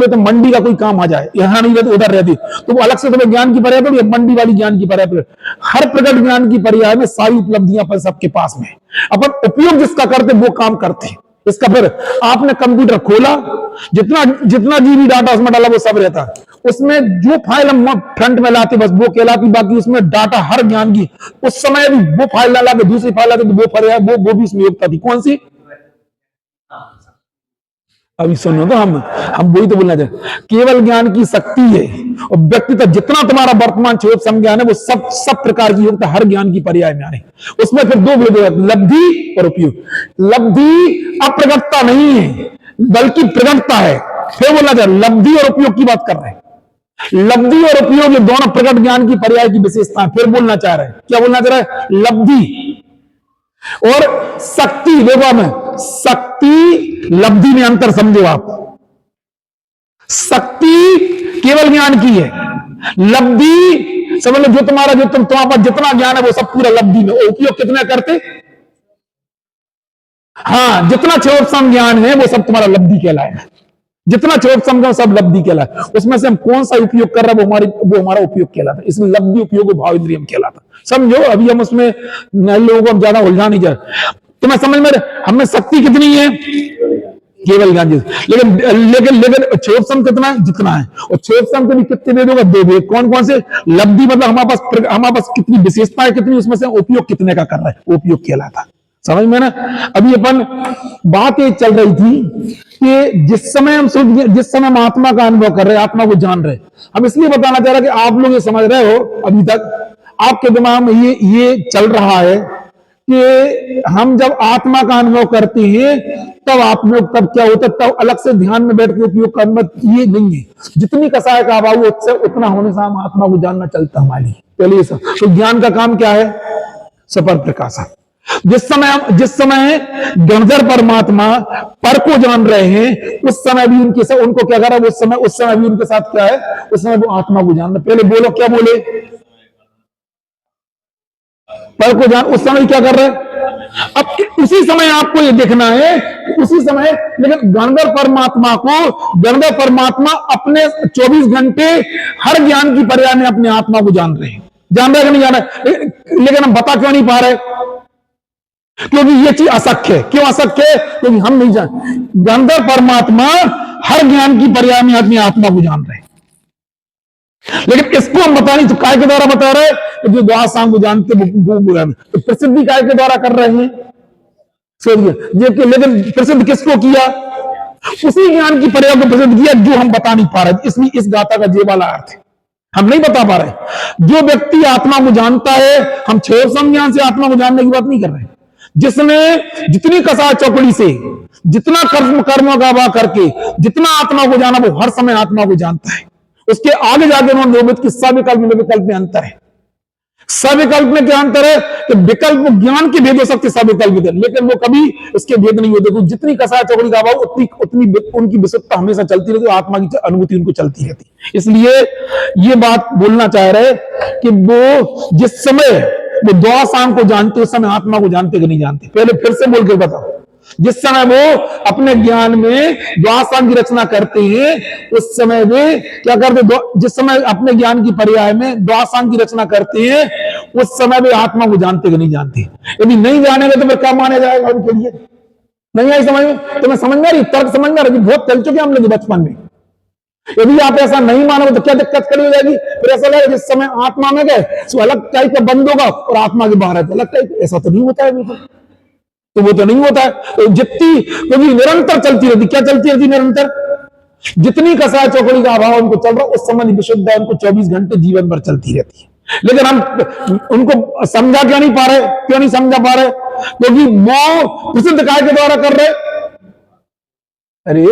तो मंडी का कोई काम आ जाए, यहां नहीं रहते उधर रहती, तो वो अलग से तुम्हें ज्ञान की पर्याय पर, मंडी वाली ज्ञान की पर्याय पर, हर प्रकट ज्ञान की पर्याय में सारी उपलब्धियां पर सबके पास में। अपन उपयोग जिसका करते वो काम करते। इसका फिर आपने कंप्यूटर खोला, जितना जीबी डाटा उसमें डाला वो सब रहता, उसमें जो फाइल हम फ्रंट में लाते बस वो कहलाती, बाकी उसमें डाटा हर ज्ञान की। उस समय भी वो फाइल ना लाके दूसरी फाइल लाते तो वो भी उसमें योग्यता थी। कौन सी? अभी सुनो तो हम वही तो बोलना चाहते, केवल ज्ञान की शक्ति है और व्यक्तित्व जितना तुम्हारा वर्तमान क्षेत्र संज्ञान है वो सब प्रकार की योग्यता हर ज्ञान की पर्याय में आने। उसमें फिर 2 भेद है, लब्धि और उपयोग। लब्धि अप्रगटता नहीं है बल्कि प्रगटता है। फिर बोलना चाह लब्धि और उपयोग की बात कर रहे हैं। लब्धि और उपयोग ये दोनों प्रकट ज्ञान की पर्याय की विशेषता। फिर बोलना चाह रहे हैं, क्या बोलना चाह रहे हैं? लब्धि और शक्ति। देखो मैं शक्ति लब्धि में अंतर समझो आप। शक्ति केवल ज्ञान की है, लब्धि समझ लो जो तुम्हारे पास जितना ज्ञान है वो सब पूरा लब्धि में। उपयोग कितना करते? हाँ, जितना क्षयोपशम ज्ञान है वो सब तुम्हारा लब्धि कहलाएगा। जितना क्षयोपशम ज्ञान सब लब्धि कहलाए, उसमें से हम कौन सा उपयोग कर रहे हैं वो हमारा उपयोग कहलाता है। इसमें लब्धि उपयोग भाव इंद्रियम कहलाता। समझो, अभी हम उसमें नए लोगों को हम ज्यादा उलझा नहीं जा रहे। तुम्हें समझ में हमें शक्ति कितनी है? केवल ज्ञान। लेकिन लेकिन लेकिन क्षयोपशम कितना है? जितना है। और क्षयोपशम के भी कितने वेदों का? 2 वेद। कौन कौन से? लब्धि मतलब हमारे पास कितनी विशेषता है, कितनी, उसमें से उपयोग कितने का कर रहा है, उपयोग कहलाता। समझ में ना? अभी अपन बात ये चल रही थी कि जिस समय हम आत्मा का अनुभव कर रहे हैं, आत्मा को जान रहे हैं, हम इसलिए बताना चाह रहे हैं कि आप लोग ये समझ रहे हो, अभी तक आपके दिमाग में ये चल रहा है कि हम जब आत्मा का अनुभव करते हैं तब क्या होता है, तब अलग से ध्यान में बैठ के उपयोग करना, ये नहीं है। जितनी कसाय का अभाव उससे उतना होने से हम आत्मा को जानना चलता हमारी। पहले तो ज्ञान का काम क्या है? सपर प्रकाशन। जिस समय गणधर परमात्मा पर को जान रहे हैं, उस समय भी उनको क्या कर रहा है? उस समय भी उनके साथ क्या है? उस समय वो आत्मा को जान रहे। पहले बोलो, क्या बोले? पर को जान, उस समय क्या कर रहे हैं? अब उसी समय आपको ये देखना है, उसी समय, लेकिन गणधर परमात्मा अपने 24 घंटे हर ज्ञान की पर्याय में अपने आत्मा को जान रहे हैं। जान रहे कि नहीं जान रहे? लेकिन हम बता क्यों नहीं पा रहे? क्योंकि ये चीज असख्य है। क्यों असख्य है? क्योंकि हम नहीं जान। गणधर परमात्मा हर ज्ञान की पर्याय में अपनी आत्मा को जान रहे हैं, लेकिन इसको हम बता नहीं। तो काय के द्वारा बता रहे हैं? जो द्वादशांग को जानते वो तो प्रसिद्धि काय के द्वारा कर रहे हैं? लेकिन प्रसिद्ध किसको किया? उसी ज्ञान की पर्याय को प्रसिद्ध किया जो हम बता नहीं पा रहे। इसलिए इस गाथा का ये वाला अर्थ है, हम नहीं बता पा रहे। जो व्यक्ति आत्मा को जानता है, हम क्षयोपशम ज्ञान से आत्मा को जानने की बात नहीं कर रहे। जिसने जितनी कसा चौकड़ी से, जितना कर्मों का वाह करके जितना आत्मा को जाना, वो हर समय आत्मा को जानता है। उसके आगे जाकर उन्होंने निरूपित कि सविकल्प में विकल्प में अंतर है। सविकल्प में क्या अंतर है? कि विकल्प ज्ञान के भेद हो सकते, सविकल्प, लेकिन वो कभी उसके भेद नहीं होते। जितनी कसा चौकड़ी का अभाव उतनी उनकी विशुद्धता हमेशा चलती रहती, आत्मा की अनुभूति उनको चलती रहती। इसलिए ये बात बोलना चाह रहे कि वो जिस समय वो द्वादशांग को जानते, उस समय आत्मा को जानते कि नहीं जानते? पहले फिर से बोल के बताओ। जिस समय वो अपने ज्ञान में द्वादशांग की रचना करते हैं, उस समय वे क्या करते? जिस समय अपने ज्ञान की पर्याय में द्वादशांग की रचना करते हैं, उस समय वे आत्मा को जानते कि नहीं जानते? यदि नहीं जानेंगे तो फिर क्या माना जाएगा उनके लिए? नहीं आई समझ में? तो मैं समझ में रही, तर्क समझ में रही, बहुत चल चुके हम लोग बचपन में। यदि आप ऐसा नहीं मानोगे तो क्या दिक्कत खड़ी हो जाएगी? फिर ऐसा लगेगा जिस समय आत्मा में गए तो अलग टाइप का बंद होगा और आत्मा के बाहर है तो अलग टाइप। ऐसा तो नहीं होता है, तो वो तो नहीं होता है। तो जितनी क्योंकि निरंतर चलती रहती, क्या चलती रहती? निरंतर। जितनी कसाय चौकड़ी का अभाव उनको चल रहा, उस समय विशुद्ध उनको 24 घंटे जीवन भर चलती रहती है। लेकिन हम उनको समझा क्यों नहीं पा रहे? क्यों नहीं समझा पा रहे? क्योंकि वो प्रसिद्ध काय के द्वारा कर रहे। अरे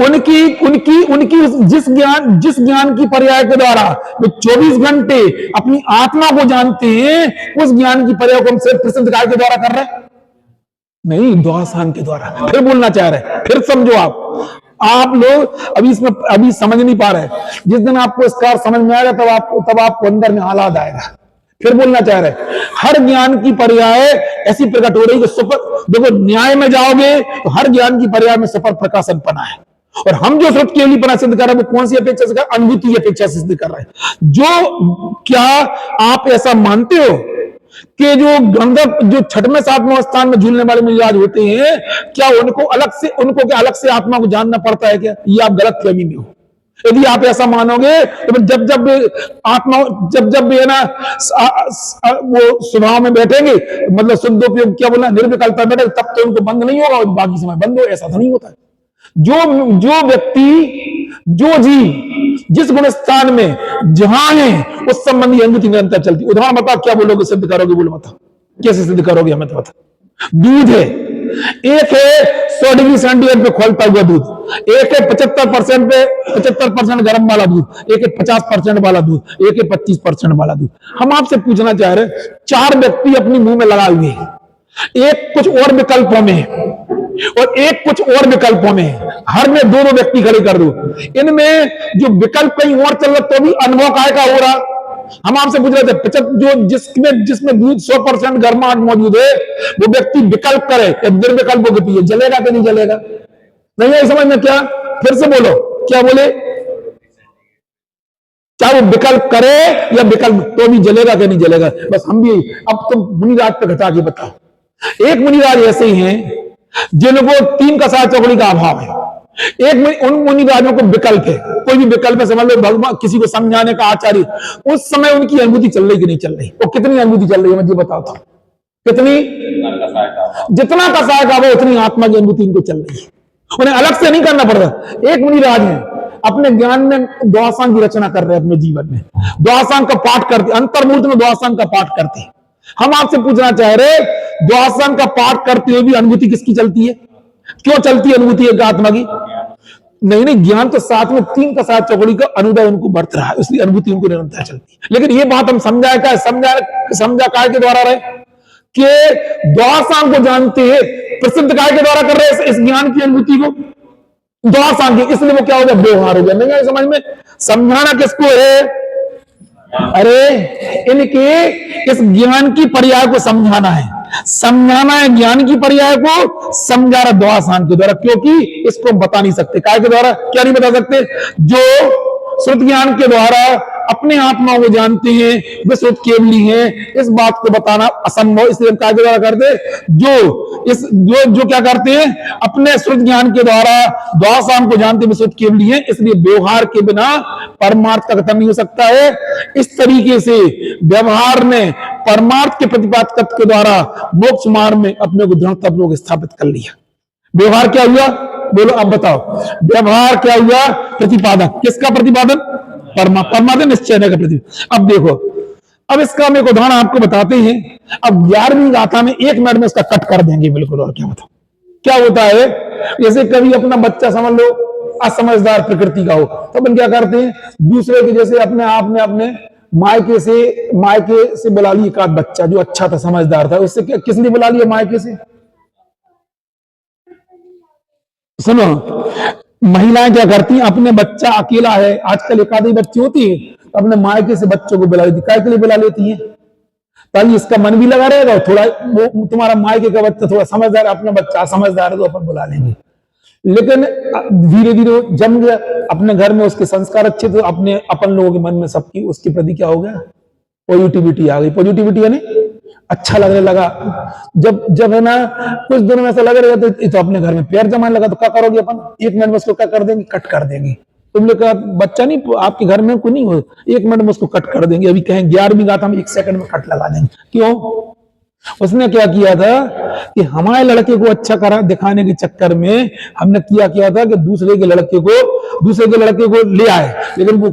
उनकी जिस ज्ञान की पर्याय के द्वारा वो 24 घंटे अपनी आत्मा को जानते हैं, उस ज्ञान की पर्याय को हम सिर्फ प्रसिद्ध काय के द्वारा कर रहे हैं, नहीं द्वादशांग के द्वारा। फिर बोलना चाह रहे, फिर समझो। आप लोग अभी समझ नहीं पा रहे। जिस दिन आपको इसका समझ में आएगा तब आपको अंदर में आह्लाद आएगा। फिर बोलना चाह रहे, हर ज्ञान की पर्याय ऐसी प्रकट हो रही है कि देखो न्याय में जाओगे तो हर ज्ञान की पर्याय में सफल प्रकाशनपना है। और हम जो सत्य केवलीपना सिद्ध कर रहे हैं वो कौन सी अपेक्षा से कर? अनुभूति की अपेक्षा से सिद्ध कर रहे हैं। जो क्या आप ऐसा मानते हो कि जो गंधर्व जो छठवें सातवें स्थान में झूलने वाले मिजाज होते हैं, क्या उनको अलग से आत्मा को जानना पड़ता है क्या? ये आप गलत फहमी में हो। यदि आप ऐसा मानोगे तो जब आत्मा जब है ना वो स्वभाव में बैठेंगे, मतलब शुद्ध उपयोग क्या बोला, निर्विकल्पता बैठे, तब तो उनको बंद नहीं होगा और बाकी समय बंद हो। ऐसा तो नहीं होता है। जो व्यक्ति जो जी जिस गुण स्थान में जहां है उस संबंधी अनुभूति निरंतर चलती। उदाहरण बताओ, क्या बोलोगे? सिद्ध करोगे? बोलो बताओ, कैसे सिद्ध करोगे? हमें तो बताओ। दूध है, एक है 100 डिग्री सेंटीग्रेड पे खोलता हुआ दूध, एक है 75% गर्म वाला दूध, एक है 50% वाला दूध, एक है 25% वाला दूध। हम आपसे पूछना चाह रहे हैं, 4 व्यक्ति अपनी मुंह में लगाए हुए हैं, एक कुछ और विकल्पों में है, और एक कुछ और विकल्पों में है, हर में दो दो व्यक्ति खड़े कर दो, इनमें जो विकल्प कहीं और चल रहा तो भी अनुभव काय का हो रहा। हम आपसे पूछ रहे थे जो जिसमें दूध 100% गर्माहट मौजूद है, वो व्यक्ति विकल्प करे या निर्विकल्प होकर पिए, जलेगा कि नहीं जलेगा? नहीं है समझ में? क्या फिर से बोलो, क्या बोले? चाहे वो विकल्प करे या विकल्प तो भी जलेगा कि नहीं जलेगा? बस हम भी, अब तुम मुनिराज पे घटा के बताओ। एक मुनिराज ऐसे ही हैं जिनको 3 कसाय चौकड़ी का अभाव है, एक उन मुनिराजों को विकल्प है, कोई भी विकल्प है, समझ लो भगवान किसी को समझाने का आचार्य, उस समय उनकी अनुभूति चल रही कि नहीं चल रही? वो कितनी अनुभूति चल रही है मुझे बताओ तो, कितनी? जितना कसाय का वो उतनी आत्मा की अनुभूति इनको चल रही है, उन्हें अलग से नहीं करना पड़ता। एक मुनिराज है अपने ज्ञान में द्वादशांग की रचना कर रहे हैं, अपने जीवन में द्वादशांग का पाठ करते, अंतर्मूर्त में द्वादशांग का पाठ करते हैं। हम आपसे पूछना चाह रहे, द्वादशांग का पाठ करते हुए भी अनुभूति किसकी चलती है? क्यों चलती है अनुभूति एक आत्मा की? नहीं, ज्ञान तो साथ में 3 कसाय चौकड़ी का अनुदय उनको बरत रहा है, इसलिए अनुभूति उनको निरंतर चलती है। लेकिन ये बात हम समझा काय के द्वारा रहे कि द्वादशांग को जानते हैं, प्रसिद्ध काय के द्वारा कर रहे हैं इस ज्ञान की अनुभूति को, द्वादशांग की, इसलिए वो क्या हो गया? व्यवहार हो गया। नहीं है समझ में? समझाना किसको है? अरे इनके इस ज्ञान की पर्याय को समझाना है, समझाना है ज्ञान की पर्याय को, समझा रहा द्वादशांग के द्वारा, क्योंकि इसको हम बता नहीं सकते। काय के द्वारा? क्या नहीं बता सकते? जो श्रुत ज्ञान के द्वारा अपने आत्मा को जानते हैं, वे श्रुत केवली हैं, इस बात को बताना असंभव, इसलिए हम काय के द्वारा करते? जो क्या करते हैं? अपने श्रुत ज्ञान के द्वारा द्वादशांग को जानते वे श्रुत केवली हैं, इसलिए व्यवहार के बिना परमार्थ का कथन नहीं हो सकता है। इस तरीके से व्यवहार ने परमार्थ के प्रतिपादक के द्वारा मोक्ष मार्ग में अपने को दृढ़तापूर्वक स्थापित कर लिया। व्यवहार क्या हुआ? बोलो आप बताओ, व्यवहार क्या हुआ? प्रतिपादक। किसका प्रतिपादन? परमात्मा निश्चय का प्रतिपादन। अब देखो, अब इसका हम एक उदाहरण आपको बताते हैं। अब 11वीं गाथा में 1 मिनट में इसका कट कर देंगे बिल्कुल। और क्या बताओ क्या होता है? जैसे कभी अपना बच्चा समझ लो असमझदार प्रकृति का हो, तो अपन क्या करते हैं? दूसरे के जैसे अपने आप ने अपने मायके से बुला लिया एक आध बच्चा जो अच्छा था, समझदार था, उससे किस लिए बुला लिया? मायके से। सुनो, महिलाएं क्या करती हैं? अपने बच्चा अकेला है, आजकल एक आधी बच्ची होती है, तो अपने मायके से बच्चों को बुला लेती। काय के लिए बुला लेती है? ताकि इसका मन भी लगा रहेगा, थोड़ा वो तुम्हारा मायके का बच्चा थोड़ा समझदार, अपना बच्चा समझदार है तो अपन बुला लेंगे। लेकिन धीरे धीरे जम गया, अपने घर में उसके संस्कार अच्छे, तो अपन लोगों के मन में सबकी उसके प्रति क्या हो गया? पॉजिटिविटी आ गई। पॉजिटिविटी यानी अच्छा लगने लगा। जब है ना कुछ दिनों में ऐसा लग रहा तो अपने घर में पैर जमाने लगा, तो क्या करोगे? अपन 1 मिनट में उसको क्या कर देंगे? कट कर देंगे। तुम लोग का बच्चा नहीं, आपके घर में कोई नहीं हो, 1 मिनट में उसको कट कर देंगे। अभी कहें 11वीं गाथा में 1 सेकंड में कट लगा देंगे। क्यों? उसने क्या किया था कि हमारे लड़के को अच्छा करा दिखाने के चक्कर में हमने किया था कि दूसरे के लड़के को ले आए। लेकिन वो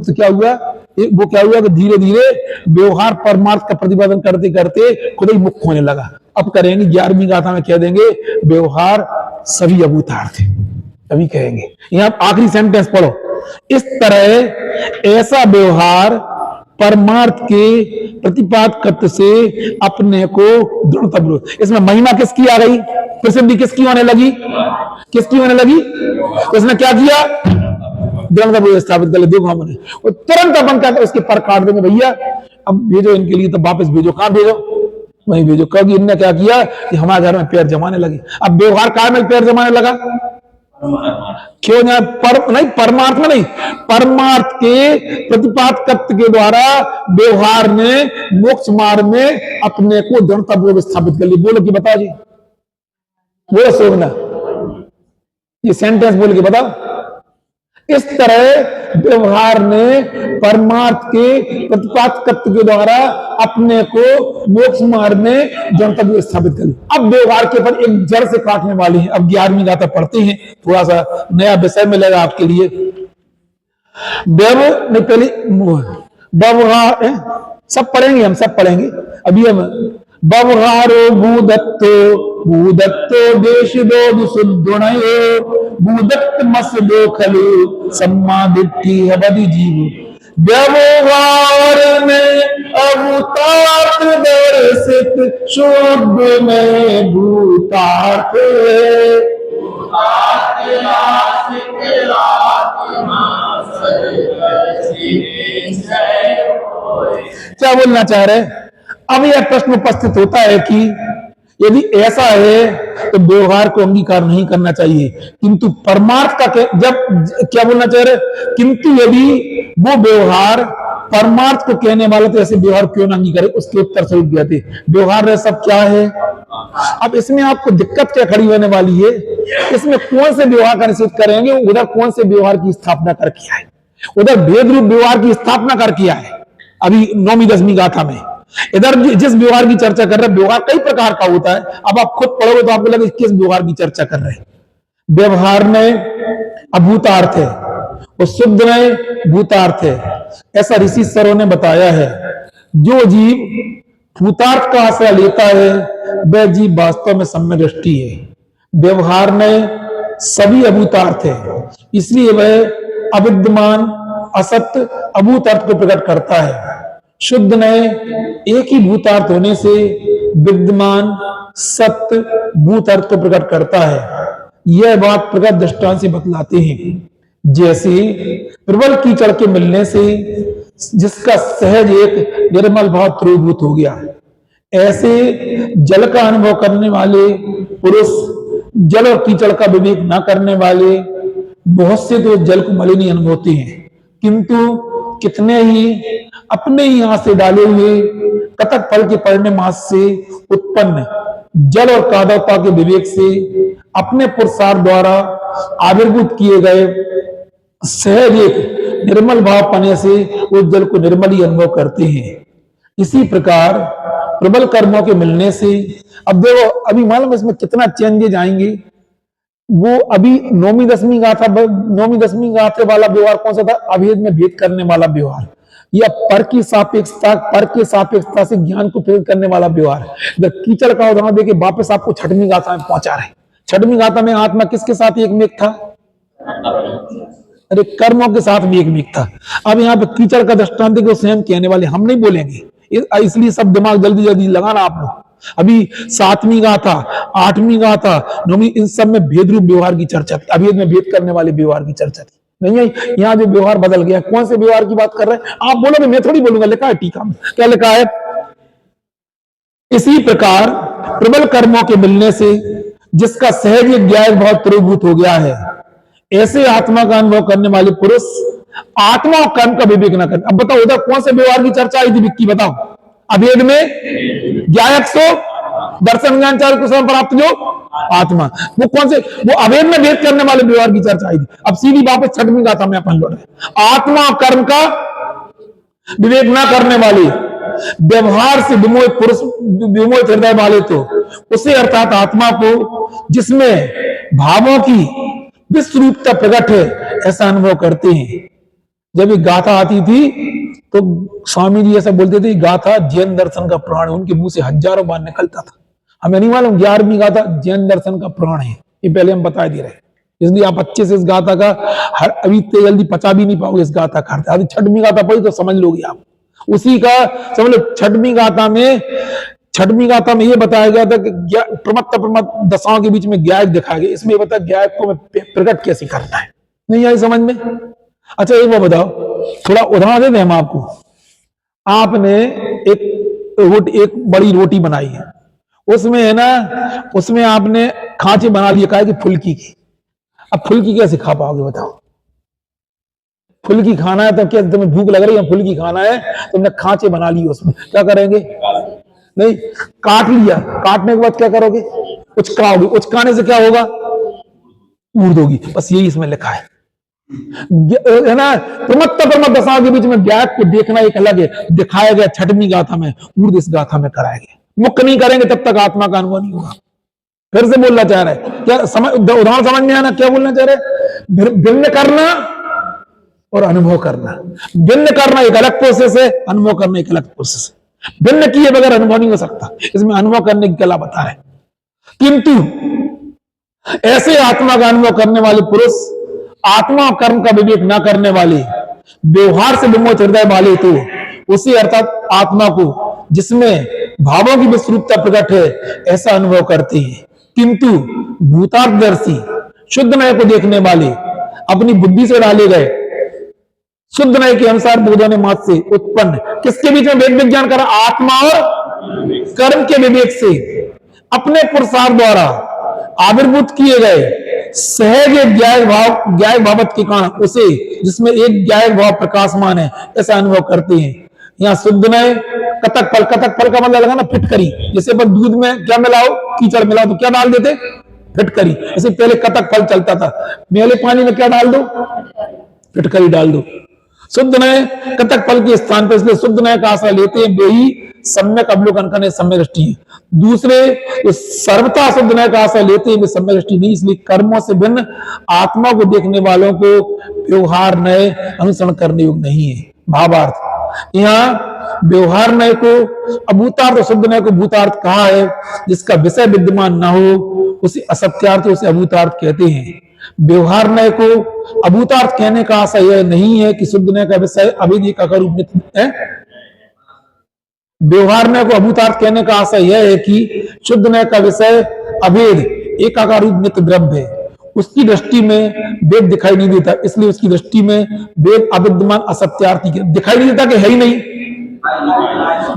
क्या हुआ कि धीरे धीरे व्यवहार परमार्थ का प्रतिपादन करते करते खुद ही मुक्त होने लगा। अब करेंगे 11वीं गाथा में कह देंगे व्यवहार सभी अभूतार्थ है, अभी कहेंगे। यहां आखिरी सेंटेंस पढ़ो। इस तरह ऐसा व्यवहार परमार्थ के प्रतिपादक से अपने को दृढ़तापूर्वक, इसमें महिमा किसकी आ गई? प्रसिद्धि किसकी होने लगी? तो इसने क्या किया? दृढ़तापूर्वक स्थापित कर लिया। देखो हमने तुरंत अपन क्या उसके पर काट देंगे, भैया अब भेजो इनके लिए, तो वापस भेजो। कहां भेजो? वहीं भेजो, क्योंकि इनने क्या किया कि हमारे घर में पैर जमाने लगे। अब व्यवहार काय में पैर जमाने लगा? क्यों? परमार्थ में नहीं, परमार्थ के प्रतिपादक के द्वारा व्यवहार ने मोक्ष मार्ग में अपने को दृढ़तापूर्वक स्थापित कर लिया। बोलो कि बताओ जी, बोलो सोमना, ये सेंटेंस बोल के बताओ। इस तरह व्यवहार ने परमार्थ के प्रतिपादक के द्वारा अपने को मोक्ष मार्ग में दृढ़तापूर्वक स्थापित कर लिया। अब व्यवहार के ऊपर एक जड़ से काटने वाली है। अब 11वीं गाथा पढ़ते हैं, थोड़ा सा नया विषय मिलेगा आपके लिए। व्यवहार सब पढ़ेंगे, हम सब पढ़ेंगे। अभी हम व्यवहारो भूदत्तो देश दो सुदृढ़यो भूदत्त मस दो खलु सम्मा दिट्ठी हबदि जीव। व्यवहार में अभूतार्थ दर्शित शुद्ध में भूतार्थ क्या बोलना चाह रहे? अब यह प्रश्न उपस्थित होता है कि यदि ऐसा है तो व्यवहार को अंगीकार नहीं करना चाहिए, किंतु परमार्थ का जब क्या बोलना चाह रहे? किंतु यदि वो व्यवहार परमार्थ को कहने वाला तो ऐसे व्यवहार क्यों ना अंगीकार? उसके उत्तर स्वरूप दिया थे व्यवहार है सब क्या है। अब इसमें आपको दिक्कत क्या खड़ी होने वाली है? इसमें कौन से व्यवहार का निषेध करेंगे, उधर कौन से व्यवहार की स्थापना कर किया है? उधर भेद रूप व्यवहार की स्थापना कर किया है अभी 9वीं 10वीं गाथा में। इधर जिस व्यवहार की चर्चा कर रहे हैं, व्यवहार कई प्रकार का होता है। अब आप खुद पढ़ोगे तो आपको लगेगा किस व्यवहार की चर्चा कर रहे हैं। व्यवहार में अभूतार्थ है और शुद्ध में भूतार्थ है, ऐसा ऋषि सरों ने बताया है। जो जीव भूतार्थ का आश्रय लेता है वह जीव वास्तव में सम्यक दृष्टि है। व्यवहार में सभी अभूतार्थ है, इसलिए वह अविद्यमान असत्य अभूत अर्थ को प्रकट करता है। शुद्ध ने एक ही भूतार्थ होने से विद्यमान सत्य भूत अर्थ को प्रकट करता है। यह बात प्रकट दृष्टांत से बतलाते हैं। जैसे प्रबल कीचड़ के मिलने से जिसका सहज एक निर्मल भाव त्रिभूत हो गया, ऐसे जल का अनुभव करने वाले पुरुष जल और कीचड़ का विवेक न करने वाले बहुत से तो जल को मलिनी अनुभवते हैं, किंतु कितने ही अपने ही हाथ से डाले हुए कतक फल के पड़ने मास से उत्पन्न जल और कादवता के विवेक से अपने पुरुषार्थ द्वारा आविर्भूत किए गए सहज एक निर्मल भाव पाने से उस जल को निर्मल ही अनुभव करते हैं। इसी प्रकार प्रबल कर्मों के मिलने से, अब देखो अभी मालूम इसमें कितना चेंजेज आएंगे। वो अभी 9वीं 10वीं गाथा 9वीं 10वीं गाथे वाला व्यवहार कौन सा था? अभेद में भेद करने वाला व्यवहार, या पर की सापेक्षता से ज्ञान को प्रेरित करने वाला व्यवहार। कीचड़ का उदाहरण देके वापस आपको 6वीं गाथा में पहुंचा रहे। 6वीं गाथा में आत्मा किसके साथ एक में था? अरे कर्मों के साथ भी एक में था। अब यहाँ पे कीचड़ का दृष्टांत को स्वयं कहने वाले हम नहीं बोलेंगे, इसलिए सब दिमाग जल्दी जल्दी लगाना आप लोग। अभी 7वीं गाथा 8वीं गाथा 9वीं, इन सब में भेद रूप व्यवहार की चर्चा थी, अभेद में भेद करने वाले व्यवहार की चर्चा थी। नहीं है यहाँ जो व्यवहार बदल गया, कौन से व्यवहार की बात कर रहे हैं आप बोलोगे, मैं थोड़ी बोलूंगा, लिखा है टीका में। क्या लिखा है? इसी प्रकार प्रबल कर्मों के मिलने से जिसका सहज ज्ञान बहुत त्रिभूत हो गया है, ऐसे आत्मा का अनुभव करने वाले पुरुष आत्मा और कर्म का विवेक न करें। अब बताओ उधर कौन से व्यवहार की चर्चा आई थी विक्की? बताओ। अभेद में ज्ञायक सो दर्शन ज्ञान चार कुशल प्राप्त जो आत्मा, वो कौन से? वो अभेद में भेद करने वाले व्यवहार की चर्चा आई थी। अब सीधी वापस 6वीं गाथा में अपन लौट रहे। आत्मा और कर्म का विवेक न करने वाले व्यवहार से विमोहित पुरुष, विमोहित हृदय वाले तो उसे अर्थात आत्मा को जिसमें भावों की विश्वरूपता प्रकट है ऐसा अनुभव करते हैं। जब ये गाथा आती थी तो स्वामी जी ऐसा बोलते थे, गाथा जैन दर्शन का प्राण है, उनके मुंह से हजारों बार निकलता था। हमें नहीं मालूम 11वीं गाथा जैन दर्शन का प्राण है, ये पहले हम बता दे रहे, इसलिए आप अच्छे से इस गाथा का अभी इतने जल्दी पचा भी नहीं पाओगे इस गाथा का। 6वीं गाथा पढ़ी तो समझ लोगे आप, उसी का समझ लो। 6वीं गाथा में ये बताया गया था कि प्रमत्त दशाओं के बीच में ज्ञायक दिखाया गया। इसमें ये बताया ज्ञायक को प्रकट कैसे करना है, नहीं आई समझ में? अच्छा एक बात बताओ, थोड़ा उदाहरण दे दें हम आपको। आपने एक बड़ी रोटी बनाई है, उसमें है ना, उसमें आपने खांचे बना लिए, कहा कि फुल्की की। अब फुल्की कैसे खा पाओगे बताओ? फुल्की खाना है तो क्या तुम्हें भूख लग रही है, फुल्की खाना है, तुमने खांचे बना लिए, उसमें क्या करेंगे? नहीं, काट लिया, काटने के बाद क्या करोगे? उचकाओगे, उचकाने से क्या होगा? उड़ दोगी। बस यही इसमें लिखा है ना। प्रमत्त दशाओं के बीच में ज्ञात को देखना एक अलग है, दिखाया गया 6वीं गाथा में, ऊर्ध इस गाथा में कराया गया। मुक्त नहीं करेंगे तब तक आत्मा का अनुभव नहीं होगा। फिर से बोलना चाह रहे हैं क्या? उदाहरण समझ में आना क्या बोलना चाह रहे? भिन्न करना और अनुभव करना। भिन्न करना एक अलग प्रोसेस है, अनुभव करना एक अलग प्रोसेस है। भिन्न किए बगैर अनुभव नहीं हो सकता, इसमें अनुभव करने की कला बता रहे। किंतु ऐसे आत्मा का अनुभव करने वाले पुरुष आत्मा और कर्म का विवेक न करने वाले, व्यवहार से विमोहित हृदय वाले तो उसी अर्थात आत्मा को जिसमें भावों की विस्तृतता प्रकट है ऐसा अनुभव करते हैं। किंतु भूतार्थदर्शी शुद्ध नय को देखने वाले अपनी बुद्धि से डाले गए, शुद्ध नय के अनुसार बोधों मत से उत्पन्न, किसके बीच में वेद विज्ञान करा? आत्मा और कर्म के विवेक से अपने पुरुषार्थ द्वारा आविर्भूत किए गए सहज ज्ञाय भावत के कारण उसे, जिसमें एक ज्ञाय भाव प्रकाशमान है, ऐसा अनुभव करते हैं। यहाँ शुद्ध नय कतक फल का मतलब लगा ना फिटकरी, जैसे पर दूध में क्या मिलाओ? कीचड़ मिलाओ तो क्या डाल देते? फिटकरी। ऐसे पहले कतक फल चलता था, मेले पानी में क्या डाल दो? फिटकरी डाल दो। शुद्ध नय कतक फल के स्थान पर, इसलिए शुद्ध नय का आश्रय लेते हैं वे ही सम्यक अवलोकन करने सम्यक दृष्टि है। दूसरे तो सर्वथा शुद्ध नय का आश्रय लेते हैं वे सम्यक दृष्टि नहीं, इसलिए कर्मों से भिन्न आत्मा को देखने वालों को व्यवहार नय अनुसरण करने योग्य नहीं है। भावार्थ यहाँ व्यवहार नय को अभूतार्थ, शुद्ध नय को भूतार्थ कहा है। जिसका विषय विद्यमान न हो उसे असत्यार्थ, उसे अभूतार्थ कहते हैं। व्यवहार नय को अभूतार्थ कहने का आशय यह नहीं है कि शुद्ध नय का विषय अभेद एकाकार रूप नित्य है। व्यवहार नय को अभूतार्थ कहने का आशय यह है कि शुद्ध नय का विषय अभेद एकाकार रूप नित्य द्रव्य है। उसकी दृष्टि में वेद दिखाई नहीं देता, इसलिए उसकी दृष्टि में वेद अविद्यमान असत्यार्थी दिखाई नहीं देता कि है ही नहीं,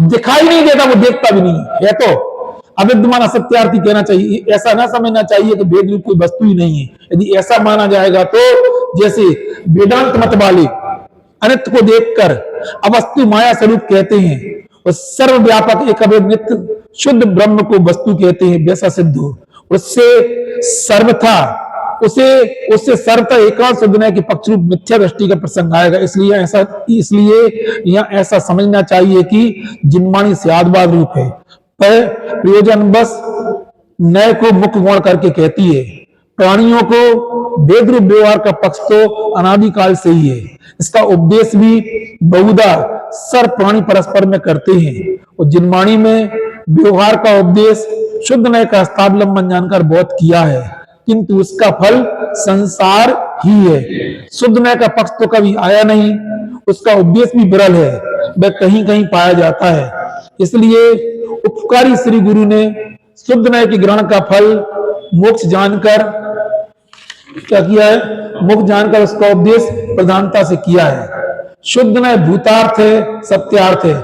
दिखाई नहीं देता, वो देखता भी नहीं है तो अविद्यमान असत्यार्थी कहना चाहिए। ऐसा ना समझना चाहिए कि वेद रूप कोई वस्तु ही नहीं है। यदि ऐसा माना जाएगा तो जैसे वेदांत मत वाले अनित्य को देखकर अवस्तु माया स्वरूप कहते हैं और सर्वव्यापक एक अभेद नित्य शुद्ध ब्रह्म को वस्तु कहते हैं, वैसा सिद्ध हो। उससे सर्वथा उससे सर्वथा एकांत शुद्ध नय के पक्ष रूप मिथ्या दृष्टि का प्रसंग आएगा। इसलिए यहाँ ऐसा समझना चाहिए कि जिनवाणी स्यादवाद रूप है, पर प्रयोजन बस नय को मुख्य गुण करके कहती है। प्राणियों को वेद रूप व्यवहार का पक्ष तो अनादिकाल से ही है। इसका उपदेश भी बहुधा सर्व प्राणी परस्पर में करते हैं और जिनवाणी में व्यवहार का उपदेश शुद्ध नय का हस्तावलंबन जानकर बहुत किया है, किंतु उसका फल संसार ही है। शुद्ध नय का पक्ष तो कभी आया नहीं, उसका उपदेश भी विरल है, वह कहीं कहीं पाया जाता है। इसलिए उपकारी श्री गुरु ने शुद्ध नय के ग्रहण का फल मोक्ष जानकर क्या किया है? मोक्ष जानकर उसका उपदेश प्रधानता से किया है। शुद्ध नय भूतार्थ है, सत्यार्थ है,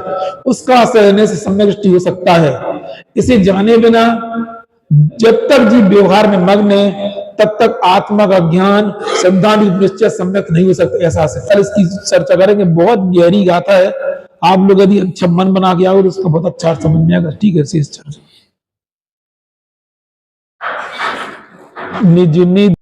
उसका सहने से सम्यक दृष्टि हो सकता है। इसे जाने बिना जब तक जीव व्यवहार में मग्न है तब तक आत्मा का ज्ञान सिद्धांत निश्चय सम्यक नहीं हो सकता। ऐसा है, कल इसकी चर्चा करेंगे। बहुत गहरी गाथा है, आप लोग यदि अच्छा मन बना के आओ तो उसका बहुत अच्छा समझ में आएगा। ठीक है, शेष चर्चा निज निज